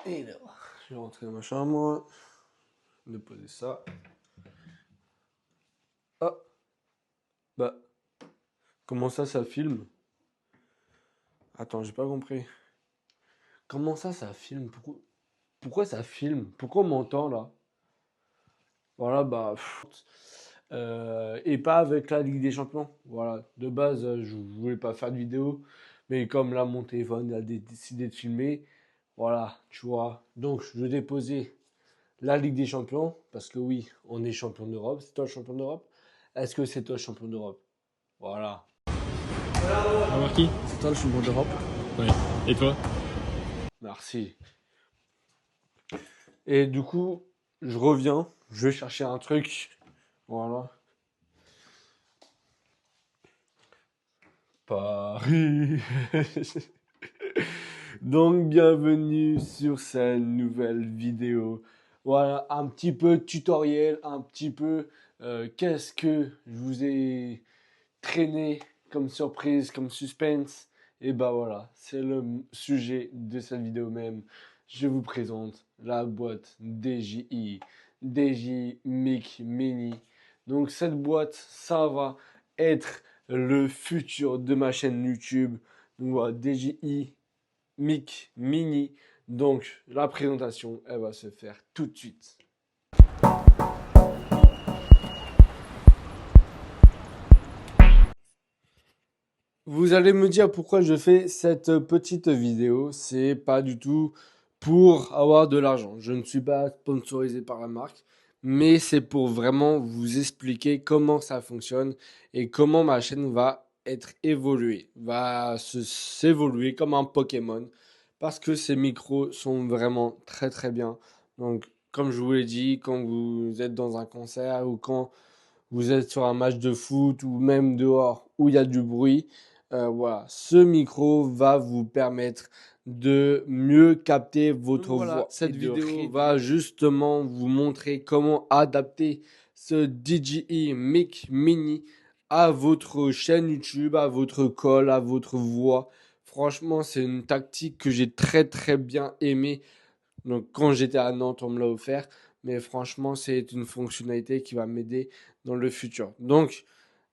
Et là, je vais rentrer dans ma chambre, déposer ça. Ah, bah, comment ça filme? Attends, j'ai pas compris. Comment ça filme? Pourquoi ça filme? Pourquoi on m'entend là? Voilà, bah, et pas avec la Ligue des Champions. Voilà, de base, je voulais pas faire de vidéo, mais comme là, mon téléphone a décidé de filmer, voilà, tu vois. Donc, je vais déposer la Ligue des Champions, parce que oui, on est champion d'Europe. C'est toi le champion d'Europe? Est-ce que c'est toi le champion d'Europe? Voilà. Marquis? C'est toi le champion d'Europe? Ouais. Et toi? Merci. Et du coup, je reviens, je vais chercher un truc. Voilà. Paris. Donc, bienvenue sur cette nouvelle vidéo. Voilà, un petit peu tutoriel, un petit peu qu'est-ce que je vous ai traîné comme surprise, comme suspense. Et bah voilà, c'est le sujet de cette vidéo même. Je vous présente la boîte DJI, DJI Mic Mini. Donc cette boîte, ça va être le futur de ma chaîne YouTube. Donc voilà, DJI Mic Mini. Donc la présentation, elle va se faire tout de suite. Vous allez me dire pourquoi je fais cette petite vidéo. C'est pas du tout pour avoir de l'argent. Je ne suis pas sponsorisé par la marque, mais c'est pour vraiment vous expliquer comment ça fonctionne et comment ma chaîne va être évoluée, s'évoluer comme un Pokémon parce que ces micros sont vraiment très très bien. Donc, comme je vous l'ai dit, quand vous êtes dans un concert ou quand vous êtes sur un match de foot ou même dehors où il y a du bruit, voilà, ce micro va vous permettre de mieux capter votre voix. Cette vidéo va justement vous montrer comment adapter ce DJI Mic Mini à votre chaîne YouTube, à votre call, à votre voix. Franchement, c'est une tactique que j'ai très très bien aimée. Donc, quand j'étais à Nantes, on me l'a offert. Mais franchement, c'est une fonctionnalité qui va m'aider dans le futur. Donc,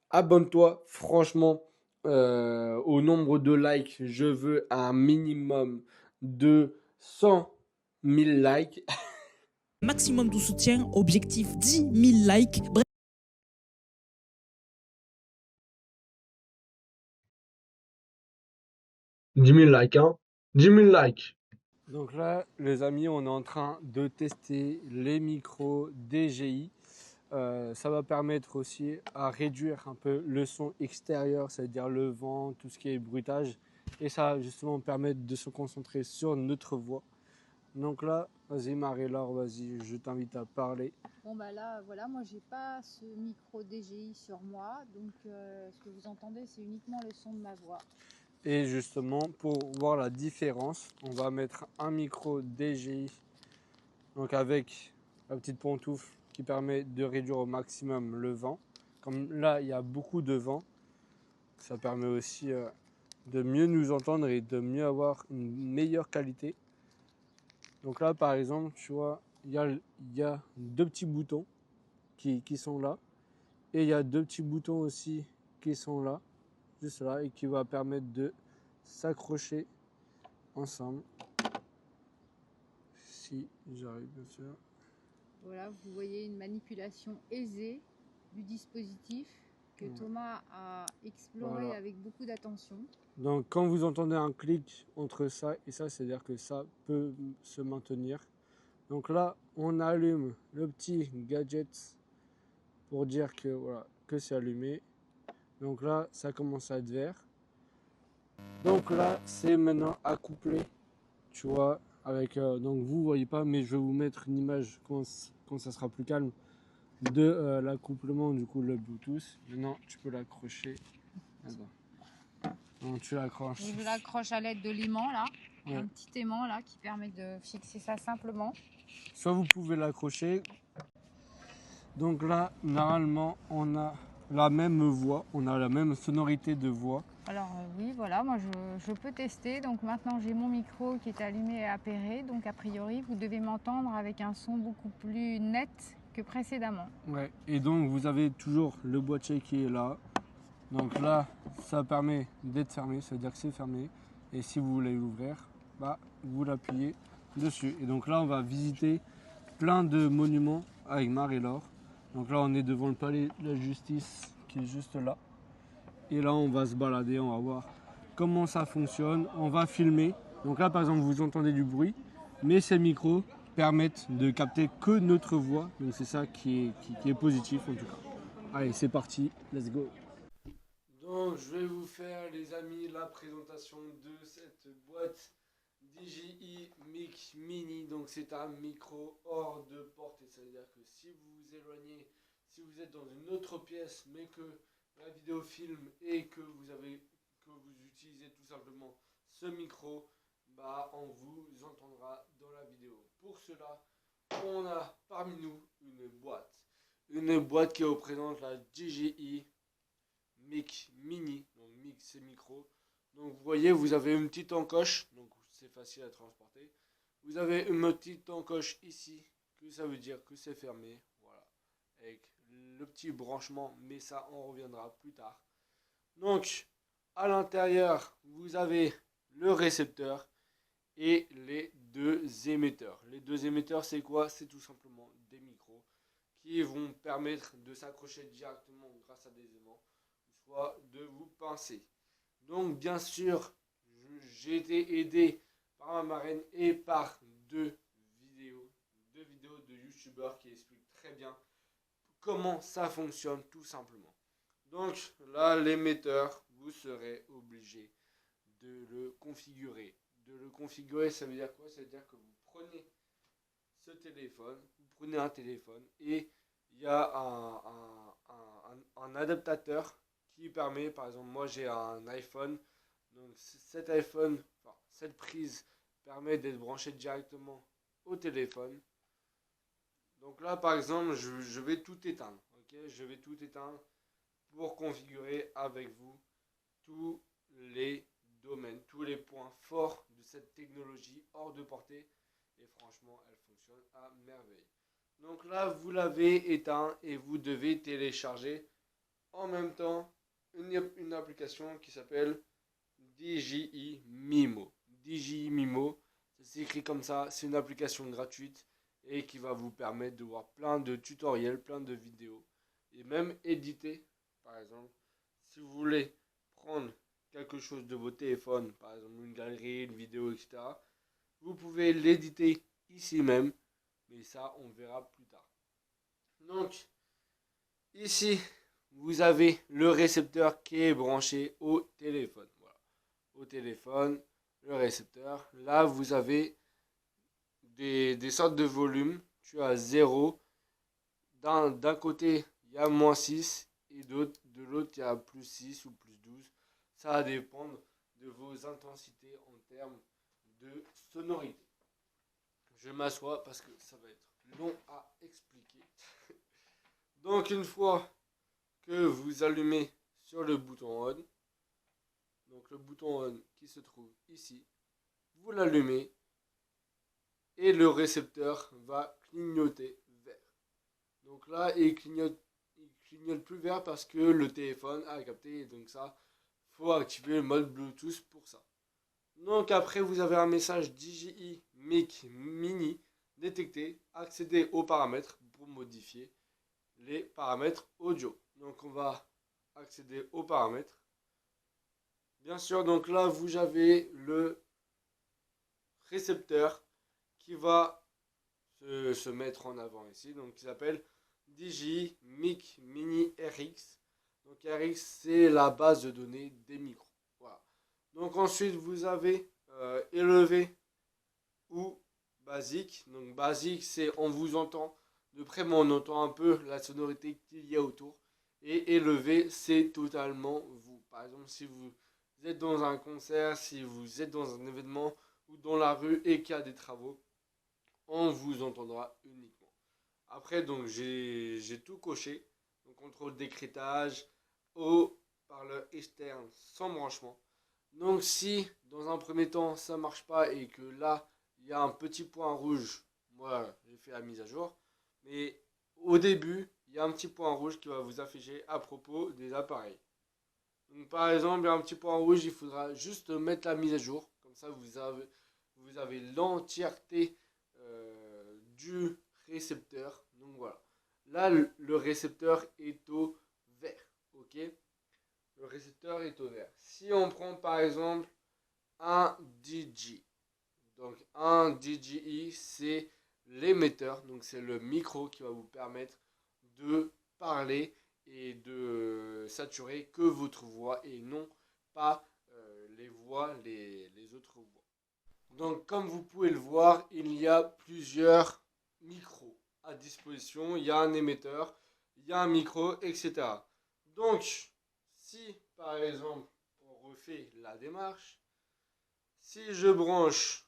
abonne-toi. Franchement, au nombre de likes, je veux un minimum de 100 000 likes. Maximum de soutien, objectif 10 000 likes. Bref. 10 000 likes, hein? 10 000 likes. Donc là, les amis, on est en train de tester les micros DJI. Ça va permettre aussi à réduire un peu le son extérieur, c'est-à-dire le vent, tout ce qui est bruitage. Et ça va justement permettre de se concentrer sur notre voix. Donc là, vas-y Marie-Laure, vas-y, je t'invite à parler. Bon bah là, voilà, moi j'ai pas ce micro DJI sur moi, donc ce que vous entendez c'est uniquement le son de ma voix. Et justement, pour voir la différence, on va mettre un micro DJI, donc avec la petite pantoufle qui permet de réduire au maximum le vent. Comme là, il y a beaucoup de vent, ça permet aussi de mieux nous entendre et de mieux avoir une meilleure qualité. Donc là, par exemple, tu vois, il y a deux petits boutons qui sont là. Et il y a deux petits boutons aussi qui sont là, juste là, et qui va permettre de s'accrocher ensemble. Si j'arrive bien sûr. Voilà, vous voyez une manipulation aisée du dispositif que Thomas a exploré Voilà. avec beaucoup d'attention. Donc quand vous entendez un clic entre ça et ça, c'est-à-dire que ça peut se maintenir. Donc là, on allume le petit gadget pour dire que voilà, que c'est allumé. Donc là, ça commence à être vert. Donc là, c'est maintenant accouplé, tu vois, avec, donc vous voyez pas, mais je vais vous mettre une image quand ça sera plus calme de l'accouplement, du coup, le Bluetooth. Maintenant, tu peux l'accrocher. Donc tu l'accroches. Je l'accroche à l'aide de l'aimant là, Ouais. un petit aimant là qui permet de fixer ça simplement. Soit vous pouvez l'accrocher. Donc là, normalement, on a la même voix, on a la même sonorité de voix. Alors oui, voilà, moi je peux tester. Donc maintenant j'ai mon micro qui est allumé et appairé. Donc a priori, vous devez m'entendre avec un son beaucoup plus net que précédemment. Ouais, et donc vous avez toujours le boîtier qui est là. Donc là, ça permet d'être fermé, ça veut dire que c'est fermé. Et si vous voulez l'ouvrir, bah, vous l'appuyez dessus. Et donc là, on va visiter plein de monuments avec Marie-Laure. Donc là, on est devant le palais de la justice qui est juste là. Et là, on va se balader, on va voir comment ça fonctionne. On va filmer. Donc là, par exemple, vous entendez du bruit, mais ces micros permettent de capter que notre voix. Donc c'est ça qui est positif en tout cas. Allez, c'est parti, let's go. Donc je vais vous faire les amis la présentation de cette boîte DJI Mic Mini. Donc c'est un micro hors de portée. Ça veut dire que si vous vous éloignez, si vous êtes dans une autre pièce mais que la vidéo filme et que vous utilisez tout simplement ce micro, bah on vous entendra dans la vidéo. Pour cela, on a parmi nous une boîte qui représente la DJI Mic Mini, donc Mic c'est micro. Donc vous voyez, vous avez une petite encoche, donc c'est facile à transporter. Vous avez une petite encoche ici, que ça veut dire que c'est fermé, voilà, avec le petit branchement, mais ça on reviendra plus tard. Donc à l'intérieur, vous avez le récepteur et les deux émetteurs. Les deux émetteurs, c'est quoi? C'est tout simplement des micros qui vont permettre de s'accrocher directement grâce à des aimants, soit de vous pincer. Donc bien sûr, j'ai été aidé par ma marraine et par deux vidéos de youtubeurs qui expliquent très bien comment ça fonctionne tout simplement. Donc là, l'émetteur, vous serez obligé de le configurer. De le configurer, ça veut dire quoi? Ça veut dire que vous prenez ce téléphone, vous prenez un téléphone et il y a un adaptateur qui permet, par exemple, moi j'ai un iPhone, donc cet iPhone, enfin, cette prise permet d'être branché directement au téléphone. Donc là, par exemple, je vais tout éteindre, ok? Je vais tout éteindre pour configurer avec vous tous les domaines, tous les points forts de cette technologie hors de portée. Et franchement, elle fonctionne à merveille. Donc là, vous l'avez éteint et vous devez télécharger en même temps une application qui s'appelle DJI Mimo. DJI Mimo, ça s'écrit comme ça, c'est une application gratuite et qui va vous permettre de voir plein de tutoriels, plein de vidéos et même éditer, par exemple, si vous voulez prendre quelque chose de vos téléphones, par exemple une galerie, une vidéo, etc., vous pouvez l'éditer ici même, mais ça on verra plus tard. Donc ici vous avez le récepteur qui est branché au téléphone. Voilà. Au téléphone, le récepteur. Là vous avez des sortes de volumes. Tu as 0. D'un côté il y a -6 et de l'autre il y a +6 ou +12. Ça va dépendre de vos intensités en termes de sonorité. Je m'assois parce que ça va être long à expliquer. Donc une fois que vous allumez sur le bouton on, donc le bouton on qui se trouve ici, vous l'allumez et le récepteur va clignoter vert. Donc là il clignote plus vert parce que le téléphone a capté, et donc ça, faut activer le mode Bluetooth pour ça. Donc après vous avez un message DJI Mic Mini détecté, accéder aux paramètres pour modifier les paramètres audio. Donc on va accéder aux paramètres. Bien sûr, donc là vous avez le récepteur qui va se mettre en avant ici, donc qui s'appelle DJI Mic Mini RX. Donc RX c'est la base de données des micros. Voilà. Donc ensuite vous avez élevé ou basique. Donc basique c'est on vous entend de près mais on entend un peu la sonorité qu'il y a autour. Et élevé c'est totalement vous. Par exemple si vous êtes dans un concert, si vous êtes dans un événement ou dans la rue et qu'il y a des travaux, on vous entendra uniquement. Après donc j'ai tout coché. Donc contrôle décrétage, haut, par le externe sans branchement. Donc si dans un premier temps ça marche pas et que là il y a un petit point rouge, moi j'ai fait la mise à jour, mais au début il y a un petit point rouge qui va vous afficher à propos des appareils. Donc par exemple il y a un petit point rouge, il faudra juste mettre la mise à jour, comme ça vous avez l'entièreté du récepteur. Donc voilà, là le récepteur est au vert, ok. Le récepteur est au vert. Si on prend par exemple un DJ, donc un DJI, c'est l'émetteur, donc c'est le micro qui va vous permettre de parler et de saturer que votre voix et non pas les autres voix. Donc comme vous pouvez le voir, il y a plusieurs micros à disposition. Il y a un émetteur, il y a un micro, etc. Donc si par exemple on refait la démarche, si je branche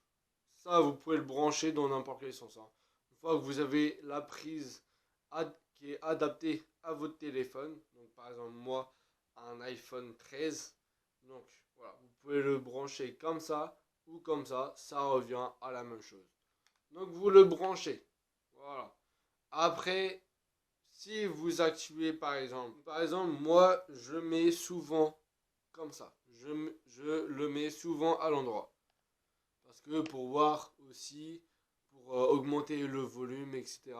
ça, vous pouvez le brancher dans n'importe quel sens. Une fois que vous avez la prise qui est adaptée à votre téléphone, donc par exemple moi un iPhone 13, donc voilà, vous pouvez le brancher comme ça ou comme ça revient à la même chose. Donc vous le branchez, voilà. Après, si vous activez par exemple moi je mets souvent comme ça, je le mets souvent à l'endroit. Parce que pour voir aussi, pour augmenter le volume, etc.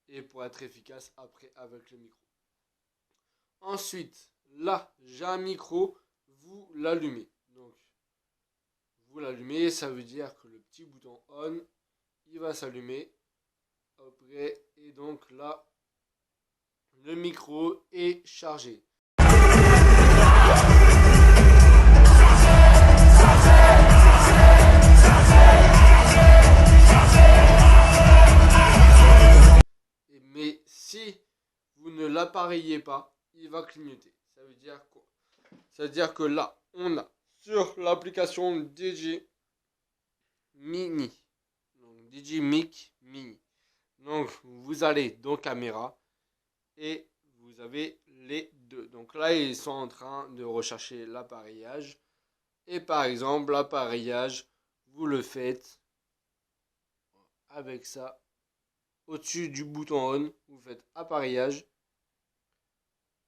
Et pour être efficace après avec le micro. Ensuite, là, j'ai un micro, vous l'allumez. Donc, vous l'allumez, ça veut dire que le petit bouton on, il va s'allumer. Après, et donc là, le micro est chargé. Mais si vous ne l'appareillez pas, il va clignoter. Ça veut dire quoi? Ça veut dire que là, on a sur l'application DJ Mini, donc DJ Mic Mini. Donc vous allez dans caméra et vous avez les deux. Donc là, ils sont en train de rechercher l'appareillage. Et par exemple, l'appareillage, vous le faites avec ça. Au-dessus du bouton on, vous faites appareillage.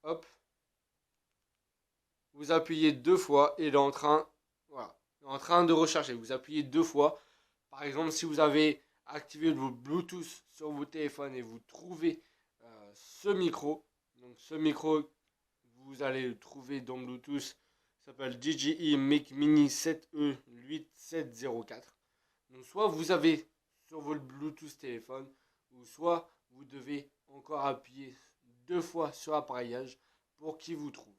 Hop. Vous appuyez deux fois et il est en train, voilà, il est en train de rechercher. Vous appuyez deux fois. Par exemple, si vous avez activé vos Bluetooth sur vos téléphones et vous trouvez ce micro, donc ce micro, vous allez le trouver dans Bluetooth, s'appelle DJI Mic Mini 7E8704. Donc soit vous avez sur votre Bluetooth téléphone, ou soit vous devez encore appuyer deux fois sur l'appareillage pour qu'il vous trouve.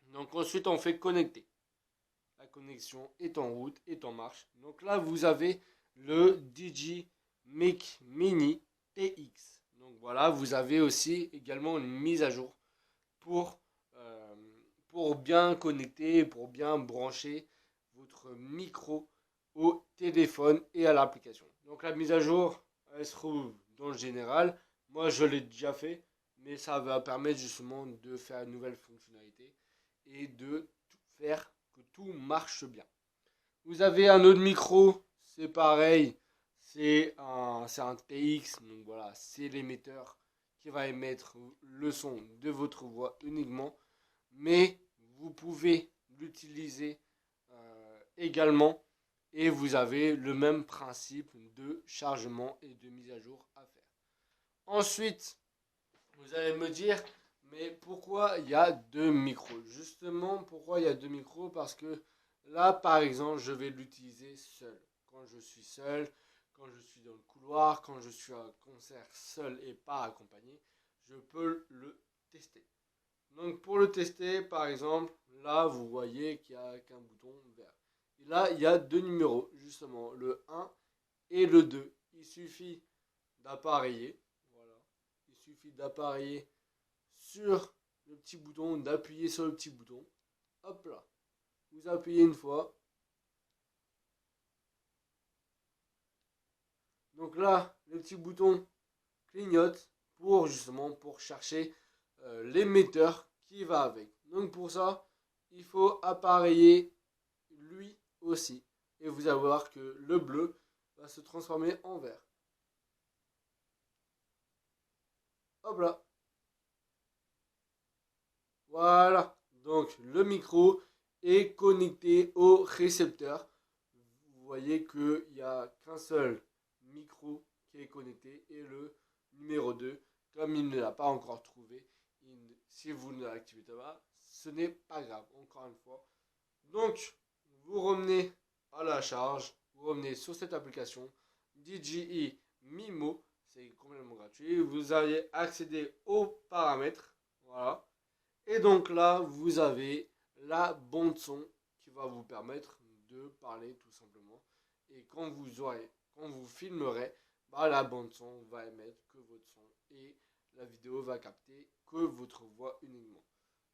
Donc ensuite on fait connecter. La connexion est en route, est en marche. Donc là vous avez le DJI Mic Mini TX. Donc voilà, vous avez aussi également une mise à jour pour bien connecter, pour bien brancher votre micro au téléphone et à l'application. Donc la mise à jour, elle se trouve dans le général. Moi je l'ai déjà fait, mais ça va permettre justement de faire une nouvelle fonctionnalité et de faire que tout marche bien. Vous avez un autre micro, c'est pareil, c'est un TX, donc voilà, c'est l'émetteur qui va émettre le son de votre voix uniquement, mais vous pouvez l'utiliser également et vous avez le même principe de chargement et de mise à jour à faire. Ensuite, vous allez me dire, mais pourquoi il y a deux micros? Justement, pourquoi il y a deux micros? Parce que là, par exemple, je vais l'utiliser seul. Quand je suis seul, quand je suis dans le couloir, quand je suis à un concert seul et pas accompagné, je peux le tester. Donc pour le tester, par exemple, là, vous voyez qu'il n'y a qu'un bouton vert. Et là, il y a deux numéros, justement, le 1 et le 2. Il suffit d'appareiller. Voilà. Il suffit d'appareiller sur le petit bouton, d'appuyer sur le petit bouton. Hop là. Vous appuyez une fois. Donc là, le petit bouton clignote pour justement pour chercher l'émetteur qui va avec. Donc pour ça, il faut appareiller lui aussi. Et vous allez voir que le bleu va se transformer en vert. Hop là. Voilà. Donc le micro est connecté au récepteur. Vous voyez qu'il n'y a qu'un seul micro qui est connecté et le numéro 2, comme il ne l'a pas encore trouvé, si vous ne l'activez pas, ce n'est pas grave, encore une fois. Donc, vous revenez à la charge, vous revenez sur cette application DJI Mimo, c'est complètement gratuit. Vous allez accéder aux paramètres, voilà. Et donc là, vous avez la bande son qui va vous permettre de parler tout simplement. Et quand vous filmerez, bah, la bande son va émettre que votre son et la vidéo va capter que votre voix uniquement.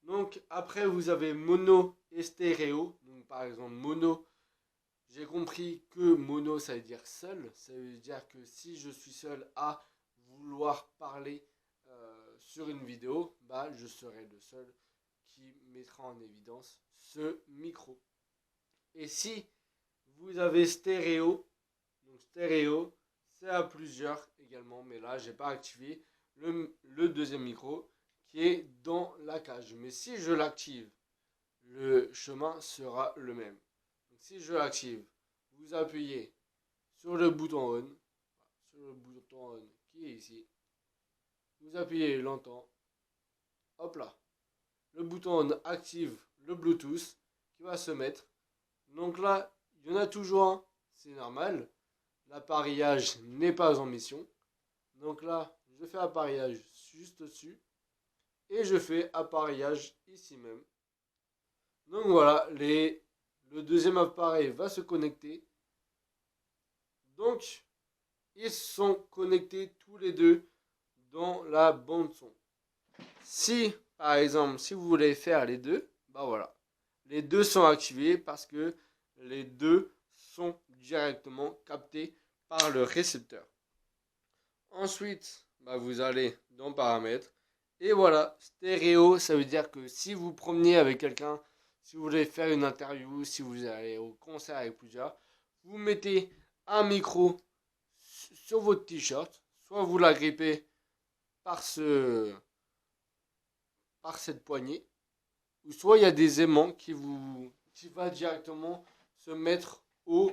Donc après vous avez mono et stéréo. Donc par exemple mono, j'ai compris que mono ça veut dire seul. Ça veut dire que si je suis seul à vouloir parler sur une vidéo, bah, je serai le seul qui mettra en évidence ce micro. Et si vous avez stéréo, donc stéréo, c'est à plusieurs également, mais là j'ai pas activé le deuxième micro qui est dans la cage. Mais si je l'active, le chemin sera le même. Donc si je l'active, vous appuyez sur le bouton on, qui est ici. Vous appuyez longtemps. Hop là. Le bouton on active le Bluetooth qui va se mettre. Donc là, il y en a toujours un, c'est normal. L'appareillage n'est pas en mission. Donc là, je fais appareillage juste dessus. Et je fais appareillage ici même. Donc voilà, le deuxième appareil va se connecter. Donc, ils sont connectés tous les deux dans la bande son. Si, par exemple, si vous voulez faire les deux, bah voilà. Les deux sont activés parce que les deux sont directement captés par le récepteur. Ensuite, bah vous allez dans paramètres. Et voilà, stéréo, ça veut dire que si vous promenez avec quelqu'un, si vous voulez faire une interview, si vous allez au concert avec plusieurs, vous mettez un micro sur votre t-shirt, soit vous l'agrippez par cette poignée, ou soit il y a des aimants qui va directement se mettre au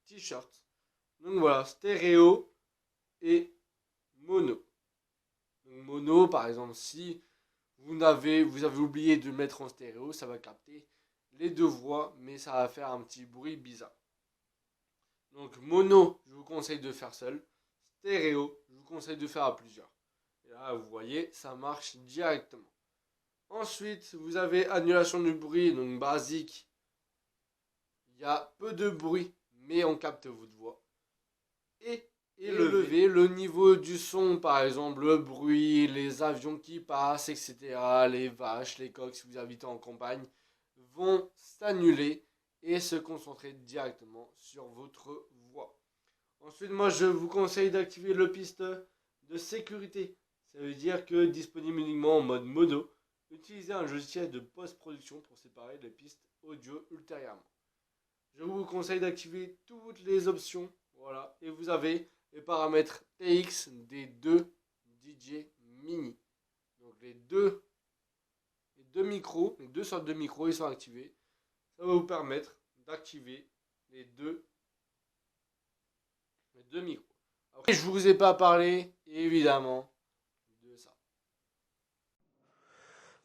t-shirt. Donc voilà, stéréo et mono. Donc mono, par exemple, si vous avez oublié de le mettre en stéréo, ça va capter les deux voix, mais ça va faire un petit bruit bizarre. Donc mono, je vous conseille de faire seul. Stéréo, je vous conseille de faire à plusieurs. Et là, vous voyez, ça marche directement. Ensuite, vous avez annulation du bruit, donc basique. Il y a peu de bruit, mais on capte votre voix. Et élever le niveau du son, par exemple le bruit, les avions qui passent, etc. Les vaches, les coqs, si vous habitez en campagne, vont s'annuler et se concentrer directement sur votre voix. Ensuite, moi, je vous conseille d'activer le piste de sécurité. Ça veut dire que disponible uniquement en mode mono, utilisez un logiciel de post-production pour séparer les pistes audio ultérieurement. Je vous conseille d'activer toutes les options. Voilà. Et vous avez les paramètres TX des deux DJ Mini. Donc les deux micros, les deux sortes de micros, ils sont activés. Ça va vous permettre d'activer les deux micros. Après, je vous ai pas parlé, évidemment, de ça.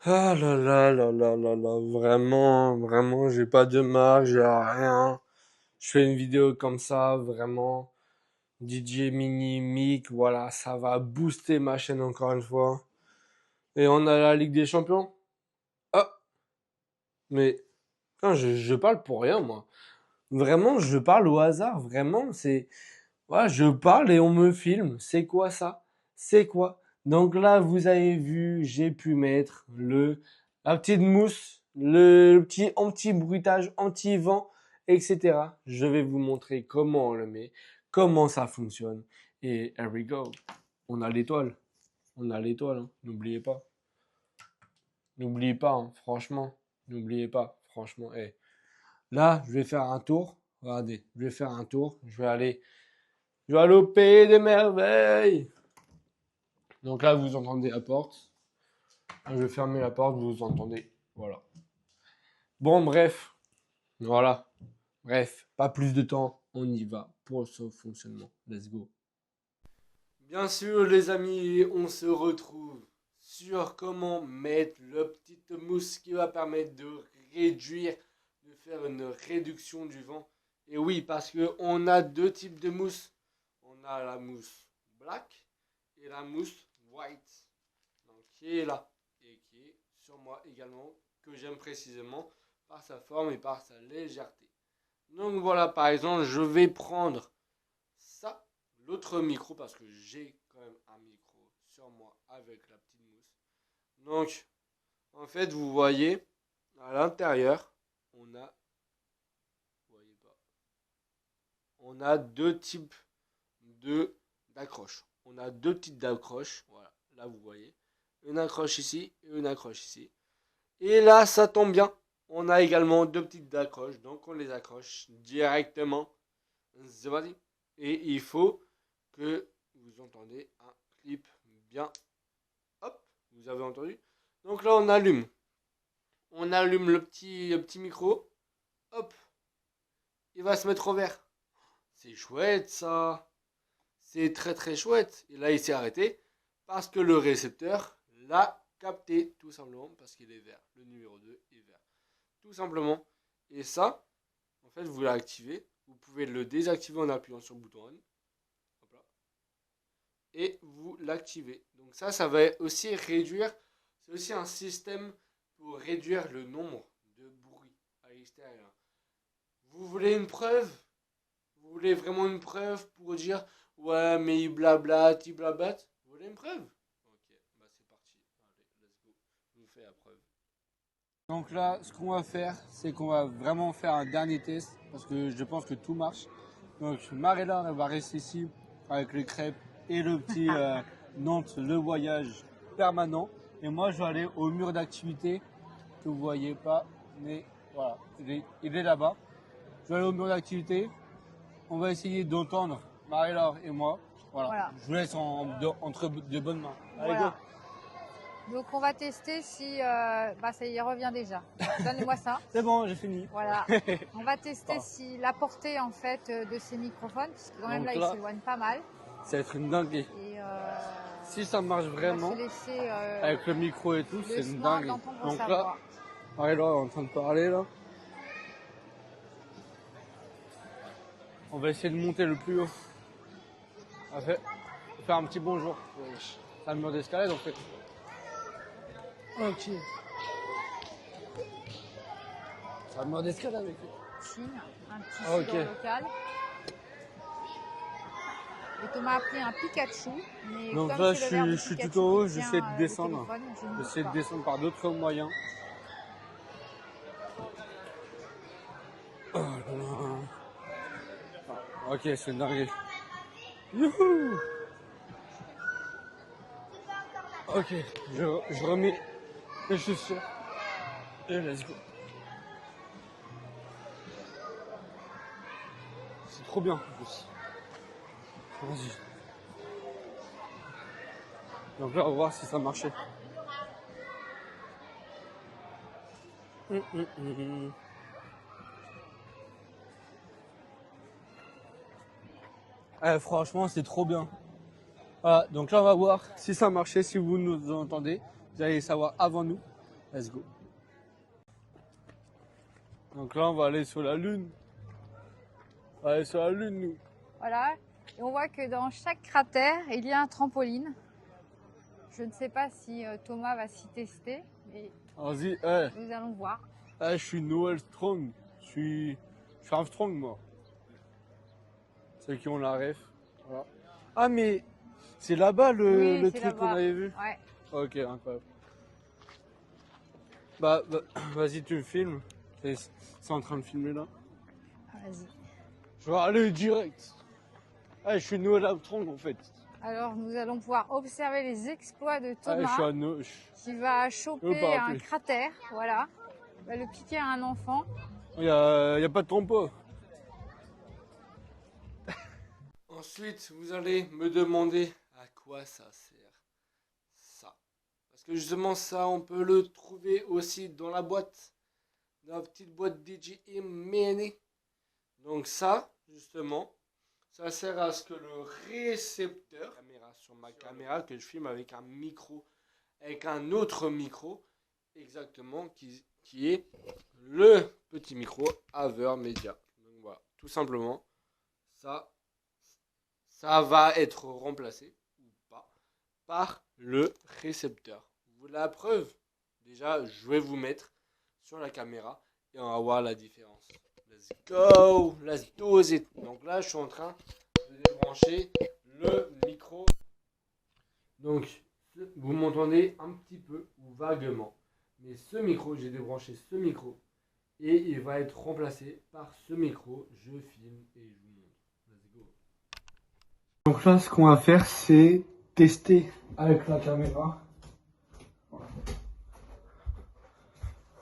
Ah là là là là là là, vraiment, j'ai pas de marque, j'ai rien. Je fais une vidéo comme ça, vraiment. DJ Mini Mic, voilà, ça va booster ma chaîne encore une fois. Et on a la Ligue des Champions. Ah, mais putain, je parle pour rien, moi. Vraiment, je parle au hasard, vraiment, c'est... Voilà, je parle et on me filme. C'est quoi ça? C'est quoi? Donc là, vous avez vu, j'ai pu mettre la petite mousse, le petit anti-bruitage, anti-vent, etc. Je vais vous montrer comment on le met, comment ça fonctionne. Et here we go. On a l'étoile. On a l'étoile, hein, n'oubliez pas. N'oubliez pas, hein, franchement. N'oubliez pas, franchement. Là, je vais faire un tour. Regardez, je vais faire un tour. Je vais aller au pays des merveilles. Donc là, vous entendez la porte. Je vais fermer la porte, vous entendez. Voilà. Bon, bref. Voilà. Bref, pas plus de temps. On y va pour ce fonctionnement. Let's go. Bien sûr, les amis, on se retrouve sur comment mettre la petite mousse qui va permettre de réduire, de faire une réduction du vent. Et oui, parce qu'on a deux types de mousse. On a la mousse black et la mousse white. Donc, qui est là et qui est sur moi également, que j'aime précisément par sa forme et par sa légèreté. Donc voilà, par exemple, je vais prendre ça, l'autre micro, parce que j'ai quand même un micro sur moi avec la petite mousse. Donc, en fait, vous voyez, à l'intérieur, on a, vous voyez pas, on a deux types d'accroches. On a deux types d'accroches, voilà, là vous voyez, une accroche ici et une accroche ici. Et là, ça tombe bien, on a également deux petites accroches, donc on les accroche directement. C'est parti. Et il faut que vous entendez un clip bien. Hop, vous avez entendu. Donc là, on allume. On allume le petit micro. Hop, il va se mettre au vert. C'est chouette ça. C'est très très chouette. Et là, il s'est arrêté parce que le récepteur l'a capté, tout simplement, parce qu'il est vert. Le numéro 2 est vert. Tout simplement. Et ça, en fait, vous l'activez. Vous pouvez le désactiver en appuyant sur le bouton on. Hop là. Et vous l'activez. Donc ça va aussi réduire. C'est aussi un système pour réduire le nombre de bruits à l'extérieur. Vous voulez une preuve? Vous voulez vraiment une preuve pour dire ouais mais il blablate, il blablate? Vous voulez une preuve? Ok, bah c'est parti. Allez, let's go. Je vous fais la preuve. Donc là, ce qu'on va faire, c'est qu'on va vraiment faire un dernier test parce que je pense que tout marche. Donc Marella, elle va rester ici avec les crêpes et le petit Nantes, le voyage permanent. Et moi, je vais aller au mur d'activité que vous voyez pas, mais voilà, il est là-bas. Je vais aller au mur d'activité. On va essayer d'entendre Marie-Laure et moi. Voilà. Je vous laisse entre de bonnes mains. Allez, Voilà. go. Donc on va tester si... ça y est, revient déjà. Donne-moi ça. C'est bon, j'ai fini. Voilà. On va tester si la portée en fait de ces microphones, parce que quand même Donc là, ils là, s'éloignent pas mal. Ça va être une dinguerie. Et Si ça marche on va vraiment, se laisser avec le micro et tout, c'est le une soin dinguerie. d'entendre Donc sa là, voix. Marie-Laure est en train de parler là. On va essayer de monter le plus haut. On va faire un petit bonjour. C'est un mur d'escalade en fait. Ok. C'est un mur d'escalade avec eux. Chine, un petit Ah, ok. cidre local. Et Thomas a pris un Pikachu. Mais Donc comme là, c'est le verre je du suis Pikachu tout en haut, qui tient, j'essaie de le descendre. téléphone, je ne bouge J'essaie de pas. descendre par d'autres moyens. Oh là là. Ah, ok, c'est une dinguerie. Youhou! Ok, je remets les chaussures. Et let's go. C'est trop bien en plus. Vas-y. Donc là, on va voir si ça marchait. Franchement, c'est trop bien. Voilà, donc là, on va voir si ça marchait. Si vous nous entendez, vous allez savoir avant nous. Let's go. Donc là, on va aller sur la Lune. On va aller sur la Lune, nous. Voilà. Et on voit que dans chaque cratère, il y a un trampoline. Je ne sais pas si Thomas va s'y tester, mais Vas-y, nous allons voir. je suis Noël Strong. Je suis Armstrong, moi. Ceux qui ont la ref. Voilà. Ah, mais c'est là-bas Oui, le c'est truc qu'on là-bas. avait vu? Ouais. Ok, incroyable. Bah, vas-y, tu me filmes. C'est en train de filmer là. Vas-y. Je vais aller direct. Je suis Noël Armstrong en fait. Alors nous allons pouvoir observer les exploits de Ah, je suis Thomas un no- qui va au choper un parapluie. cratère, voilà. Il va le piquer à un enfant. Il y a pas de trompeau. Ensuite, vous allez me demander à quoi ça sert. Ça. Parce que justement, ça, on peut le trouver aussi dans la boîte. Dans la petite boîte DJI Mini. Donc ça, justement, ça sert à ce que le récepteur, caméra sur ma caméra, que je filme avec un micro, avec un autre micro, exactement, qui est le petit micro AverMedia. Donc voilà, tout simplement, ça va être remplacé ou pas par le récepteur. La preuve, déjà, je vais vous mettre sur la caméra et on va voir la différence. Let's go, let's do it. Donc là, je suis en train de débrancher le micro. Donc, vous m'entendez un petit peu ou vaguement. Mais ce micro, j'ai débranché ce micro et il va être remplacé par ce micro. Je filme et je vous montre. Let's go. Donc là, ce qu'on va faire, c'est tester avec la caméra.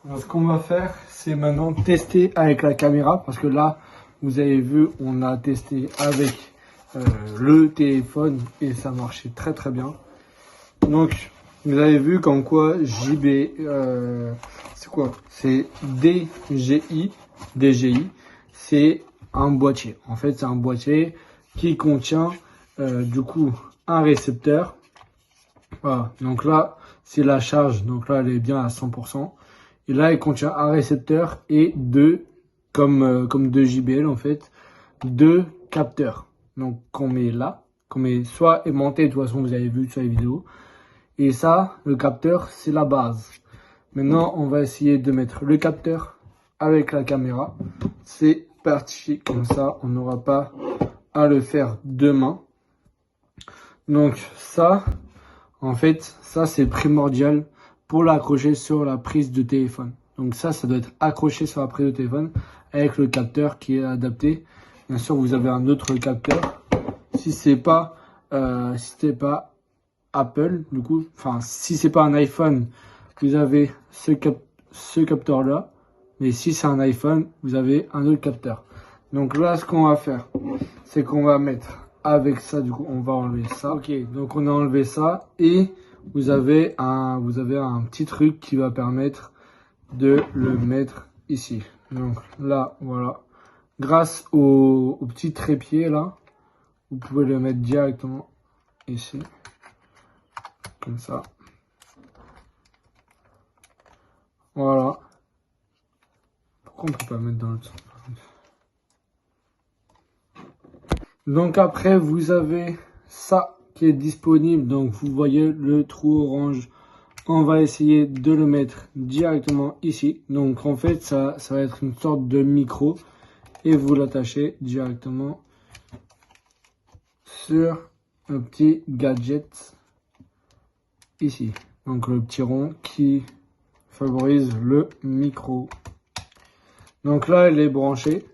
Alors, ce qu'on va faire, c'est maintenant tester avec la caméra parce que là, vous avez vu, on a testé avec le téléphone et ça marchait très très bien. Donc, vous avez vu comme quoi JB, c'est quoi? C'est DJI, c'est un boîtier. En fait, c'est un boîtier qui contient du coup un récepteur. Voilà, donc là, c'est la charge, donc là, elle est bien à 100%. Et là, il contient un récepteur et deux, comme deux JBL en fait, deux capteurs. Donc, qu'on met là, qu'on met soit aimanté, de toute façon, vous avez vu sur les vidéos. Et ça, le capteur, c'est la base. Maintenant, on va essayer de mettre le capteur avec la caméra. C'est parti, comme ça, on n'aura pas à le faire deux mains. Donc ça, en fait, ça c'est primordial pour l'accrocher sur la prise de téléphone. Donc ça doit être accroché sur la prise de téléphone avec le capteur qui est adapté. Bien sûr, vous avez un autre capteur. Si c'est pas Apple, du coup, enfin, si c'est pas un iPhone, vous avez ce capteur là. Mais si c'est un iPhone, vous avez un autre capteur. Donc là, ce qu'on va faire, c'est qu'on va mettre avec ça, du coup, on va enlever ça. Ok, donc on a enlevé ça et vous avez un petit truc qui va permettre de le mettre ici. Donc là, voilà. Grâce au petit trépied là, vous pouvez le mettre directement ici. Comme ça. Voilà. Pourquoi on peut pas mettre dans l'autre sens? Donc après, vous avez ça qui est disponible. Donc vous voyez le trou orange. On va essayer de le mettre directement ici. Donc en fait, ça va être une sorte de micro. Et vous l'attachez directement sur un petit gadget ici. Donc le petit rond qui favorise le micro. Donc là, elle est branchée.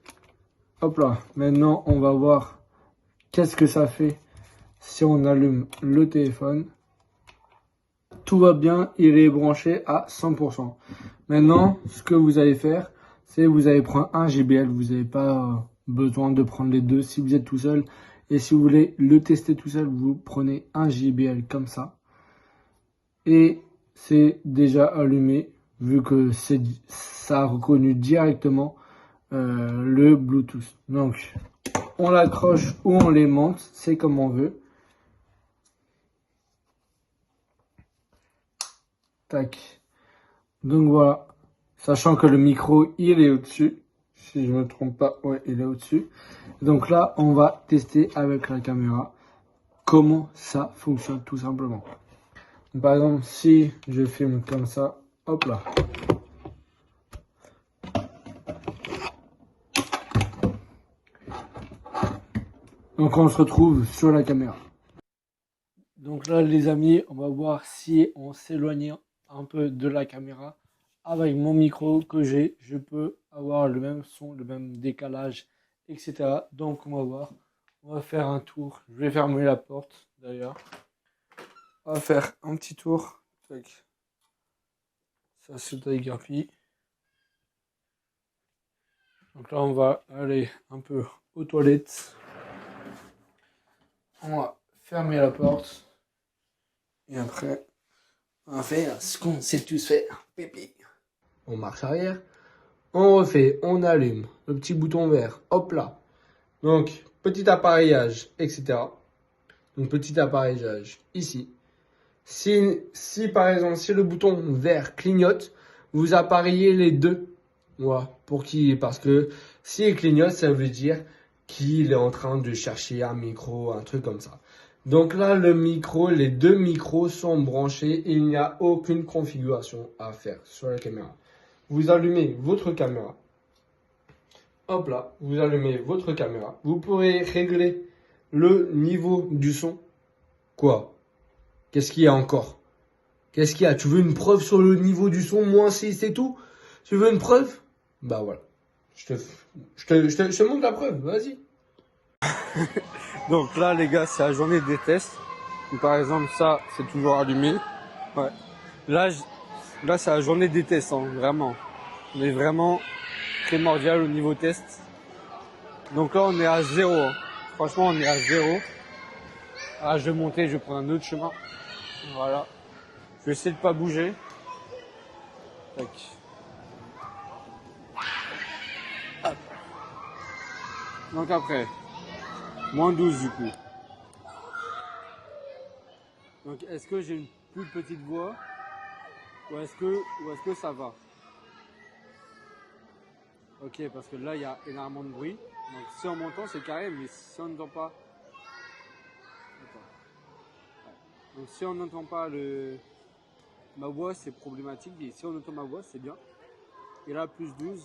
Hop là. Maintenant, on va voir qu'est-ce que ça fait si on allume le téléphone. Tout va bien, il est branché à 100%. Maintenant, ce que vous allez faire, c'est vous allez prendre un JBL. Vous n'avez pas besoin de prendre les deux si vous êtes tout seul. Et si vous voulez le tester tout seul, vous prenez un JBL comme ça. Et c'est déjà allumé, vu que ça a reconnu directement le Bluetooth. Donc, on l'accroche ou on l'aimante, c'est comme on veut. Tac. Donc voilà. Sachant que le micro, il est au-dessus. Si je me trompe pas, ouais, il est au-dessus. Donc là, on va tester avec la caméra comment ça fonctionne tout simplement. Donc, par exemple, si je filme comme ça, hop là. Donc on se retrouve sur la caméra. Donc là les amis, on va voir si on s'éloigne un peu de la caméra. Avec mon micro que j'ai, je peux avoir le même son, le même décalage, etc. Donc on va voir. On va faire un tour. Je vais fermer la porte d'ailleurs. On va faire un petit tour. Tac. Ça c'est déguerpi. Donc là on va aller un peu aux toilettes. On va fermer la porte. Et après, on va faire ce qu'on sait tous faire. Pipi. On marche arrière. On refait, on allume le petit bouton vert. Hop là. Donc, petit appareillage, etc. Donc, petit appareillage ici. Si par exemple, si le bouton vert clignote, vous appareillez les deux. Voilà. Pour qui? Parce que s'il clignote, ça veut dire qu'il est en train de chercher un micro, un truc comme ça. Donc là, le micro, les deux micros sont branchés. Il n'y a aucune configuration à faire sur la caméra. Vous allumez votre caméra. Hop là, vous allumez votre caméra. Vous pourrez régler le niveau du son. Quoi? Qu'est-ce qu'il y a encore? Qu'est-ce qu'il y a? Tu veux une preuve sur le niveau du son, -6 et tout? Tu veux une preuve? Bah voilà. Je te montre la preuve, vas-y. Donc là, les gars, c'est la journée des tests. Donc, par exemple, ça, c'est toujours allumé. Ouais. Là, c'est la journée des tests, hein, vraiment. On est vraiment primordial au niveau test. Donc là, on est à 0. Hein. Franchement, on est à 0. Ah, je vais monter, je vais prendre un autre chemin. Voilà. Je vais essayer de pas bouger. Tac. Hop. Donc après, -12 du coup. Donc est-ce que j'ai une plus petite voix ou est-ce que ça va? Ok, parce que là il y a énormément de bruit. Donc si on m'entend c'est carré, mais si on n'entend pas. Donc si on n'entend pas ma voix c'est problématique. Et si on entend ma voix c'est bien. Et là +12.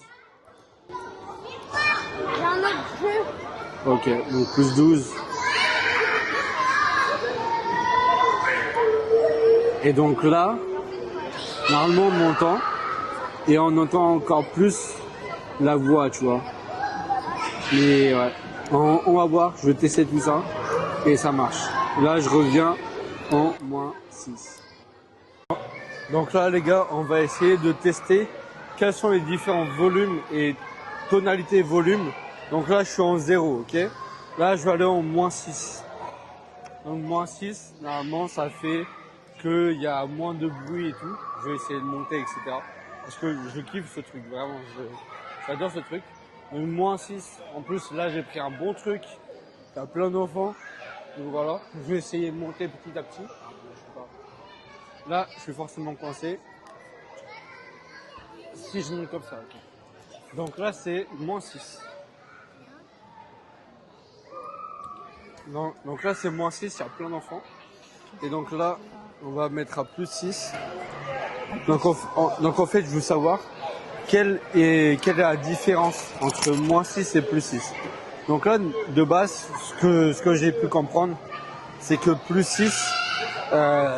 J'ai un autre jeu. Ok, donc +12. Et donc là, normalement on m'entend et on entend encore plus la voix, tu vois. Mais ouais, on va voir, je vais tester tout ça et ça marche. Là, je reviens en -6. Donc là, les gars, on va essayer de tester quels sont les différents volumes et tonalités volume. Donc là, je suis en 0, ok? Là, je vais aller en -6. Donc -6, normalement, ça fait qu'il y a moins de bruit et tout. Je vais essayer de monter, etc. Parce que je kiffe ce truc, vraiment. J'adore ce truc. Donc -6. En plus, là, j'ai pris un bon truc. Il y a plein d'enfants. Donc voilà. Je vais essayer de monter petit à petit. Je sais pas. Là, je suis forcément coincé. Si je monte comme ça, ok. Donc là, c'est -6. Donc là, c'est -6. Il y a plein d'enfants. Et donc là, on va mettre à +6. Donc en fait, je veux savoir quelle est la différence entre -6 et +6. Donc là, de base, ce que j'ai pu comprendre, c'est que +6,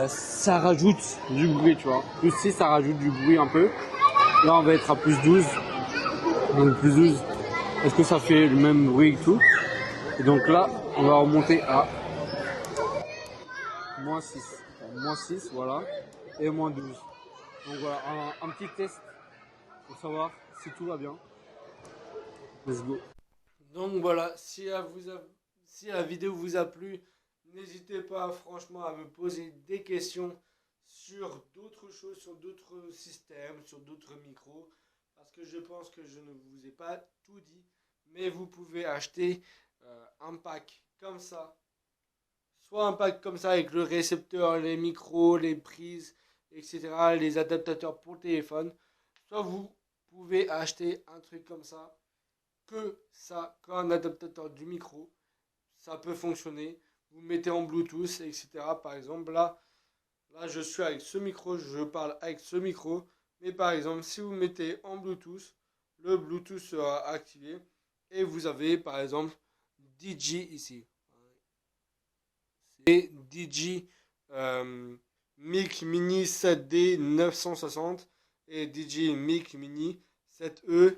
ça rajoute du bruit, tu vois. +6, ça rajoute du bruit un peu. Là, on va être à +12. Donc +12, est-ce que ça fait le même bruit que tout? Et donc là, on va remonter à -6. -6, voilà. Et -12. Donc voilà, un petit test pour savoir si tout va bien. Let's go. Donc voilà, si la vidéo vous a plu, n'hésitez pas franchement à me poser des questions sur d'autres choses, sur d'autres systèmes, sur d'autres micros. Parce que je pense que je ne vous ai pas tout dit. Mais vous pouvez acheter un pack comme ça. Soit un pack comme ça avec le récepteur, les micros, les prises, etc., les adaptateurs pour téléphone. Soit vous pouvez acheter un truc comme ça, qu'un adaptateur du micro. Ça peut fonctionner. Vous mettez en Bluetooth, etc. Par exemple, là, je suis avec ce micro, je parle avec ce micro. Mais par exemple, si vous mettez en Bluetooth, le Bluetooth sera activé. Et vous avez, par exemple, DJ ici. C'est DJ Mic Mini 7D 960 et DJ Mic Mini 7E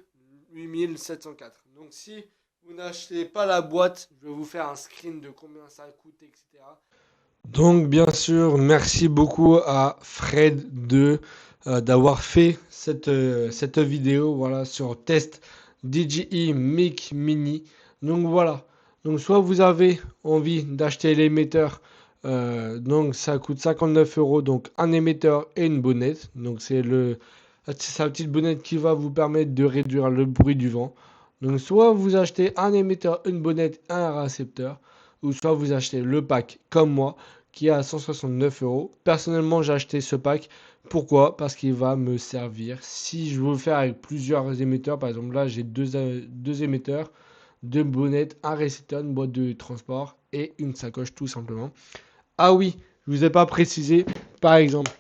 8704. Donc si Vous n'achetez pas la boîte, je vais vous faire un screen de combien ça coûte, etc. Donc bien sûr, merci beaucoup à Fred d'avoir fait cette vidéo voilà, sur test DJI Mic Mini. Donc voilà. Donc soit vous avez envie d'acheter l'émetteur, donc ça coûte 59 euros, donc un émetteur et une bonnette. Donc c'est sa petite bonnette qui va vous permettre de réduire le bruit du vent. Donc soit vous achetez un émetteur, une bonnette, un récepteur, ou soit vous achetez le pack comme moi qui est à 169 euros. Personnellement, j'ai acheté ce pack. Pourquoi? Parce qu'il va me servir. Si je veux faire avec plusieurs émetteurs, par exemple là, j'ai deux émetteurs, deux bonnettes, un récepteur, une boîte de transport et une sacoche tout simplement. Ah oui, je vous ai pas précisé, par exemple,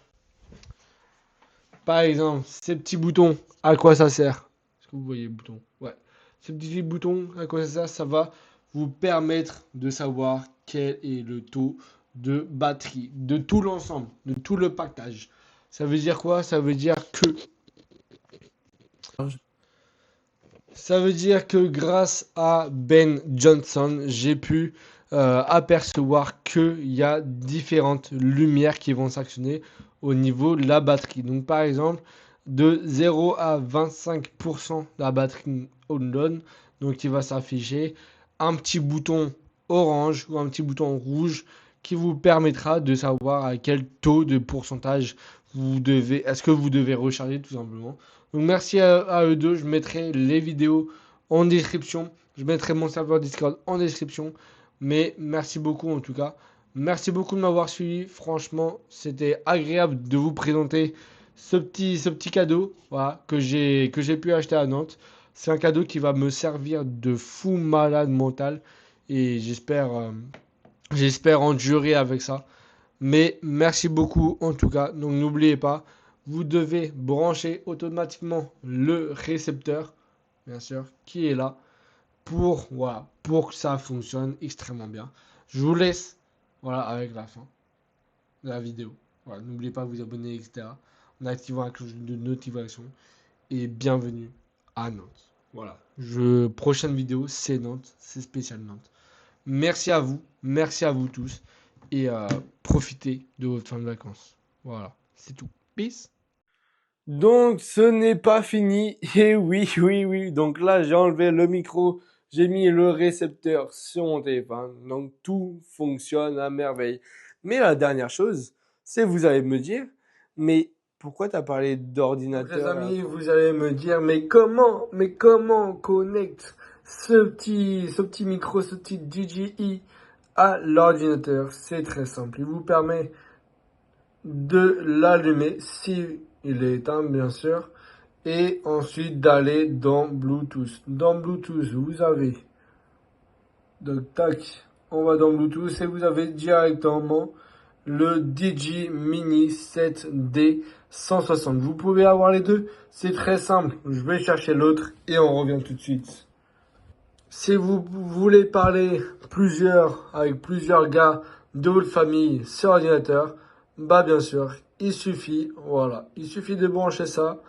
ces petits boutons, à quoi ça sert? Est-ce que vous voyez le bouton? Ouais. Ces petits boutons, à quoi ça sert? Ça va vous permettre de savoir quel est le taux de batterie de tout l'ensemble, de tout le partage. Ça veut dire quoi? Ça veut dire que grâce à Ben Johnson, j'ai pu apercevoir qu'il y a différentes lumières qui vont s'actionner au niveau de la batterie. Donc par exemple, de 0 à 25% de la batterie on, donc il va s'afficher un petit bouton orange ou un petit bouton rouge qui vous permettra de savoir à quel taux de pourcentage est-ce que vous devez recharger tout simplement. Donc merci à eux deux, je mettrai les vidéos en description, je mettrai mon serveur Discord en description, mais merci beaucoup en tout cas. Merci beaucoup de m'avoir suivi, franchement c'était agréable de vous présenter ce petit cadeau voilà, que j'ai pu acheter à Nantes. C'est un cadeau qui va me servir de fou malade mental et j'espère endurer avec ça. Mais merci beaucoup en tout cas. Donc n'oubliez pas, vous devez brancher automatiquement le récepteur, bien sûr, qui est là voilà, pour que ça fonctionne extrêmement bien. Je vous laisse voilà, avec la fin de la vidéo. Voilà, n'oubliez pas de vous abonner, etc. En activant la cloche de notification. Et bienvenue à Nantes. Voilà. Prochaine vidéo, c'est Nantes, c'est spécial Nantes. Merci à vous tous et profitez de votre fin de vacances. Voilà, c'est tout. Peace. Donc ce n'est pas fini. Et oui, oui, oui. Donc là, j'ai enlevé le micro, j'ai mis le récepteur sur mon téléphone. Donc tout fonctionne à merveille. Mais la dernière chose, c'est vous allez me dire, mais pourquoi t'as parlé d'ordinateur? Les amis, vous allez me dire, mais comment on connecte ce petit micro, ce petit DJI à l'ordinateur? C'est très simple. Il vous permet de l'allumer si il est éteint, bien sûr, et ensuite d'aller dans Bluetooth. Dans Bluetooth, vous avez, donc tac, on va dans Bluetooth et vous avez directement le DJI Mini 7D 160. Vous pouvez avoir les deux, c'est très simple. Je vais chercher l'autre et on revient tout de suite. Si vous voulez parler avec plusieurs gars de votre famille sur ordinateur, bah bien sûr, il suffit de brancher ça.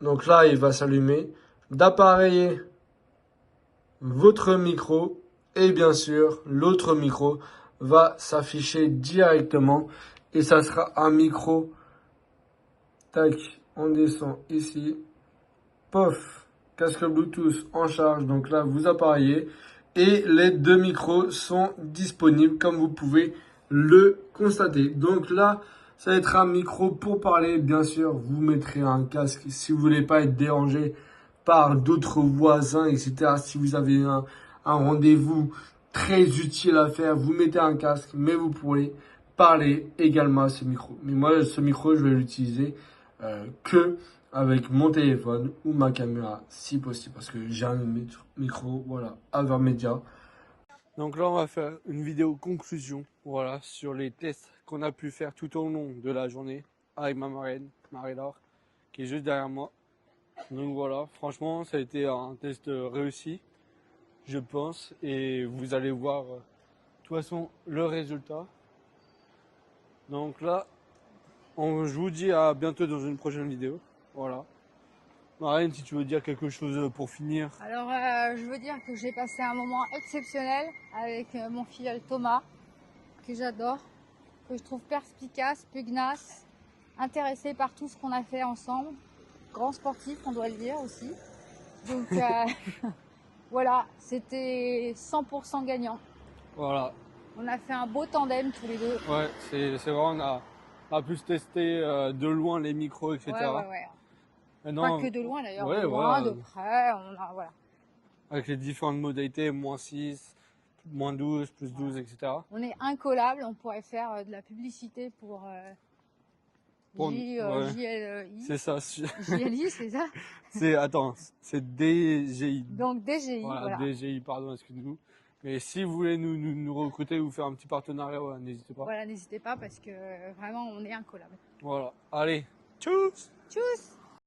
Donc là, il va s'allumer, d'appareiller votre micro et bien sûr, l'autre micro va s'afficher directement et ça sera un micro. Tac, on descend ici, pof, casque Bluetooth en charge, donc là vous appareillez et les deux micros sont disponibles comme vous pouvez le constater. Donc là, ça va être un micro pour parler, bien sûr, vous mettrez un casque si vous voulez pas être dérangé par d'autres voisins, etc. Si vous avez un rendez-vous très utile à faire, vous mettez un casque, mais vous pourrez parler également à ce micro. Mais moi, ce micro, je vais l'utiliser que avec mon téléphone ou ma caméra, si possible, parce que j'ai un micro, voilà, AverMedia. Donc là, on va faire une vidéo conclusion, voilà, sur les tests qu'on a pu faire tout au long de la journée avec ma marraine, Marie-Laure, qui est juste derrière moi. Donc voilà, franchement, ça a été un test réussi, je pense, et vous allez voir, de toute façon, le résultat. Donc là, je vous dis à bientôt dans une prochaine vidéo, voilà. Marlène, si tu veux dire quelque chose pour finir. Alors, je veux dire que j'ai passé un moment exceptionnel avec mon filleul Thomas, que j'adore, que je trouve perspicace, pugnace, intéressé par tout ce qu'on a fait ensemble. Grand sportif, on doit le dire aussi. Donc, voilà, c'était 100% gagnant. Voilà. On a fait un beau tandem tous les deux. Ouais, c'est vrai, on a pu se tester de loin les micros, etc. Ouais. Maintenant, Pas que de loin d'ailleurs, ouais, de loin, voilà. de près, on a, voilà. Avec les différentes modalités, -6, -12, +12, etc. On est incollables, on pourrait faire de la publicité pour Ouais. JLI. C'est ça. JLI, c'est ça? Attends, c'est DGI. Donc DGI, voilà. DGI, pardon, excuse-nous. Mais si vous voulez nous recruter ou faire un petit partenariat, voilà, n'hésitez pas. Voilà, n'hésitez pas parce que vraiment on est incollables. Voilà. Allez, tchuss! Tchuss!